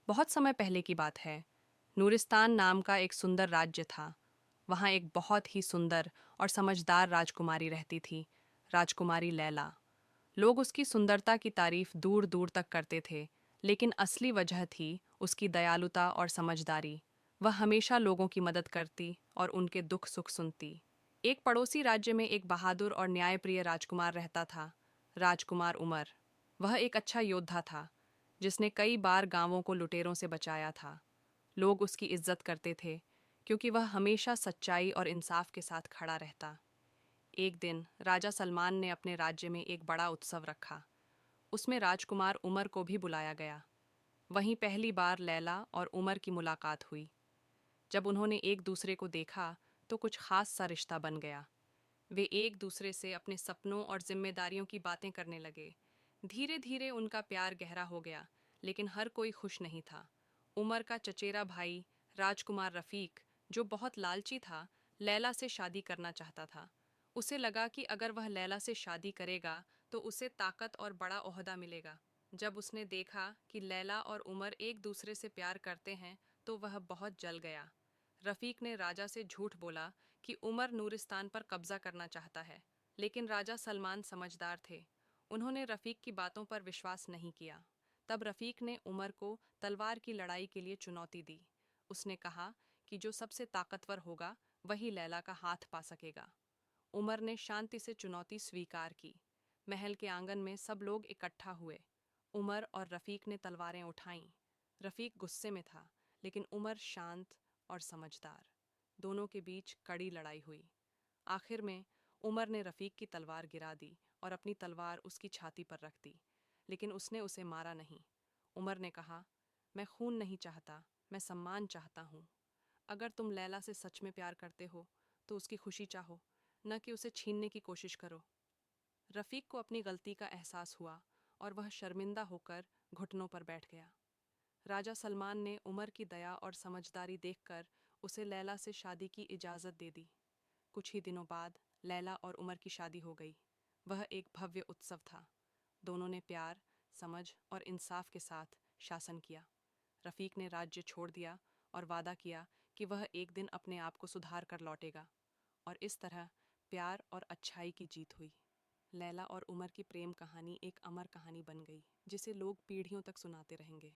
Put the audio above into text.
बहुत समय पहले की बात है। नूरिस्तान नाम का एक सुंदर राज्य था। वहाँ एक बहुत ही सुंदर और समझदार राजकुमारी रहती थी, राजकुमारी लैला। लोग उसकी सुंदरता की तारीफ दूर दूर तक करते थे, लेकिन असली वजह थी उसकी दयालुता और समझदारी। वह हमेशा लोगों की मदद करती और उनके दुख सुख सुनती। एक पड़ोसी राज्य में एक बहादुर और न्यायप्रिय राजकुमार रहता था, राजकुमार उमर। वह एक अच्छा योद्धा था, जिसने कई बार गांवों को लुटेरों से बचाया था। लोग उसकी इज्जत करते थे, क्योंकि वह हमेशा सच्चाई और इंसाफ के साथ खड़ा रहता। एक दिन राजा सलमान ने अपने राज्य में एक बड़ा उत्सव रखा। उसमें राजकुमार उमर को भी बुलाया गया। वहीं पहली बार लैला और उमर की मुलाकात हुई। जब उन्होंने एक दूसरे को देखा तो कुछ खास सा रिश्ता बन गया। वे एक दूसरे से अपने सपनों और जिम्मेदारियों की बातें करने लगे। धीरे धीरे उनका प्यार गहरा हो गया, लेकिन हर कोई खुश नहीं था। उमर का चचेरा भाई राजकुमार रफीक, जो बहुत लालची था, लैला से शादी करना चाहता था। उसे लगा कि अगर वह लैला से शादी करेगा तो उसे ताकत और बड़ा ओहदा मिलेगा। जब उसने देखा कि लैला और उमर एक दूसरे से प्यार करते हैं तो वह बहुत जल गया। रफीक ने राजा से झूठ बोला कि उमर नूरिस्तान पर कब्जा करना चाहता है, लेकिन राजा सलमान समझदार थे। उन्होंने रफीक की बातों पर विश्वास नहीं किया। तब रफीक ने उमर को तलवार की लड़ाई के लिए चुनौती दी। उसने कहा कि जो सबसे ताकतवर होगा वही लैला का हाथ पा सकेगा। उमर ने शांति से चुनौती स्वीकार की। महल के आंगन में सब लोग इकट्ठा हुए। उमर और रफीक ने तलवारें उठाईं। रफीक गुस्से में था, लेकिन उमर शांत और समझदार। दोनों के बीच कड़ी लड़ाई हुई। आखिर में उमर ने रफीक की तलवार गिरा दी और अपनी तलवार उसकी छाती पर रख दी, लेकिन उसने उसे मारा नहीं। उमर ने कहा, मैं खून नहीं चाहता, मैं सम्मान चाहता हूँ। अगर तुम लैला से सच में प्यार करते हो तो उसकी खुशी चाहो, न कि उसे छीनने की कोशिश करो। रफीक को अपनी गलती का एहसास हुआ और वह शर्मिंदा होकर घुटनों पर बैठ गया। राजा सलमान ने उमर की दया और समझदारी देखकर उसे लैला से शादी की इजाज़त दे दी। कुछ ही दिनों बाद लैला और उमर की शादी हो गई। वह एक भव्य उत्सव था। दोनों ने प्यार, समझ और इंसाफ के साथ शासन किया। रफीक ने राज्य छोड़ दिया और वादा किया कि वह एक दिन अपने आप को सुधार कर लौटेगा। और इस तरह प्यार और अच्छाई की जीत हुई। लैला और उमर की प्रेम कहानी एक अमर कहानी बन गई, जिसे लोग पीढ़ियों तक सुनाते रहेंगे।